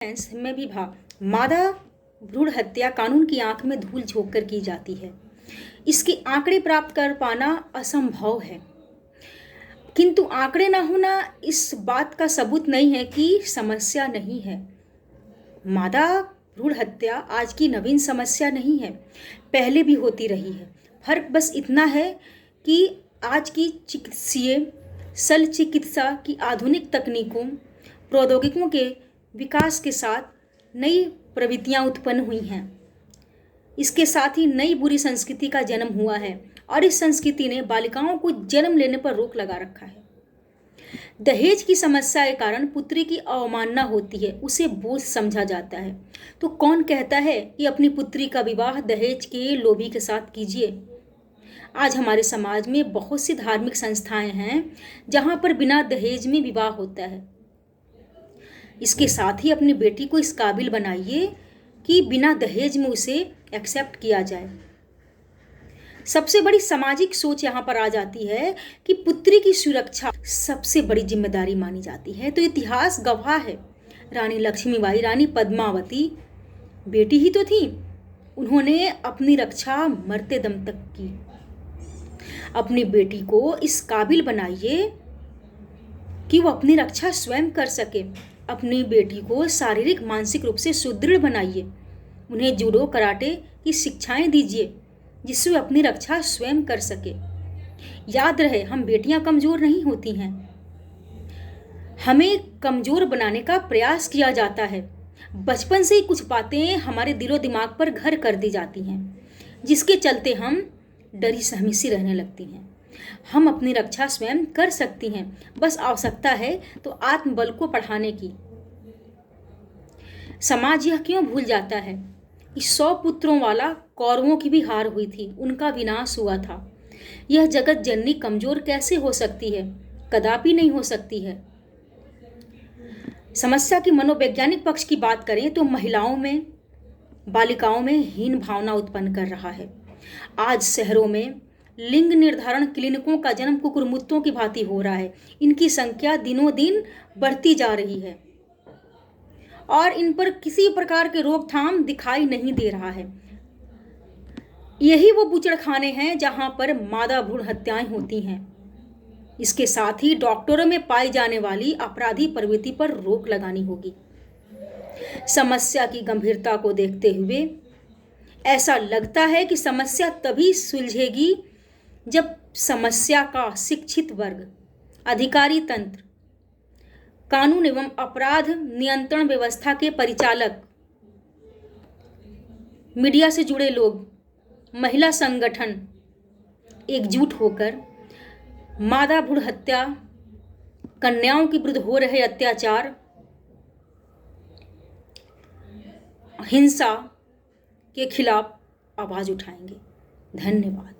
में भी मादा भ्रूण हत्या कानून की आंख में धूल झोंक कर की जाती है। इसके आंकड़े प्राप्त कर पाना असंभव है, किंतु आंकड़े ना होना इस बात का सबूत नहीं है कि समस्या नहीं है। मादा भ्रूण हत्या आज की नवीन समस्या नहीं है, पहले भी होती रही है। फर्क बस इतना है कि आज की चिकित्सीय शल्य चिकित्सा की आधुनिक तकनीकों प्रौद्योगिकियों के विकास के साथ नई प्रवृत्तियां उत्पन्न हुई हैं। इसके साथ ही नई बुरी संस्कृति का जन्म हुआ है और इस संस्कृति ने बालिकाओं को जन्म लेने पर रोक लगा रखा है। दहेज की समस्या के कारण पुत्री की अवमानना होती है, उसे बोझ समझा जाता है। तो कौन कहता है कि अपनी पुत्री का विवाह दहेज के लोभी के साथ कीजिए। आज हमारे समाज में बहुत सी धार्मिक संस्थाएं हैं जहां पर बिना दहेज में विवाह होता है। इसके साथ ही अपनी बेटी को इस काबिल बनाइए कि बिना दहेज में उसे एक्सेप्ट किया जाए। सबसे बड़ी सामाजिक सोच यहाँ पर आ जाती है कि पुत्री की सुरक्षा सबसे बड़ी जिम्मेदारी मानी जाती है। तो इतिहास गवाह है, रानी लक्ष्मीबाई, रानी पद्मावती बेटी ही तो थी, उन्होंने अपनी रक्षा मरते दम तक की। अपनी बेटी को इस काबिल बनाइए कि वो अपनी रक्षा स्वयं कर सके। अपनी बेटी को शारीरिक मानसिक रूप से सुदृढ़ बनाइए। उन्हें जूडो कराटे की शिक्षाएं दीजिए जिससे वे अपनी रक्षा स्वयं कर सके। याद रहे, हम बेटियां कमजोर नहीं होती हैं, हमें कमजोर बनाने का प्रयास किया जाता है। बचपन से ही कुछ बातें हमारे दिलो दिमाग पर घर कर दी जाती हैं जिसके चलते हम डरी सहमी सी रहने लगती हैं। हम अपनी रक्षा स्वयं कर सकती हैं, बस आवश्यकता है तो आत्मबल को बढ़ाने की। समाज यह क्यों भूल जाता है कि 100 पुत्रों वाला कौरवों की भी हार हुई थी, उनका विनाश हुआ था। यह जगत जननी कमजोर कैसे हो सकती है? कदापि नहीं हो सकती है। समस्या की मनोवैज्ञानिक पक्ष की बात करें तो महिलाओं में, बालिकाओं में हीन भावना उत्पन्न कर रहा है। आज शहरों में लिंग निर्धारण क्लिनिकों का जन्म कुकुरमुत्तों की भांति हो रहा है। इनकी संख्या दिनों दिन बढ़ती जा रही है और इन पर किसी प्रकार के रोकथाम दिखाई नहीं दे रहा है। यही वो बूचड़खाने हैं जहां पर मादा भ्रूण हत्याएं होती हैं। इसके साथ ही डॉक्टरों में पाई जाने वाली अपराधी प्रवृत्ति पर रोक लगानी होगी। समस्या की गंभीरता को देखते हुए ऐसा लगता है कि समस्या तभी सुलझेगी जब समस्या का शिक्षित वर्ग, अधिकारी तंत्र, कानून एवं अपराध नियंत्रण व्यवस्था के परिचालक, मीडिया से जुड़े लोग, महिला संगठन एकजुट होकर मादा भ्रूण हत्या, कन्याओं के विरुद्ध हो रहे अत्याचार, हिंसा के खिलाफ आवाज उठाएंगे। धन्यवाद।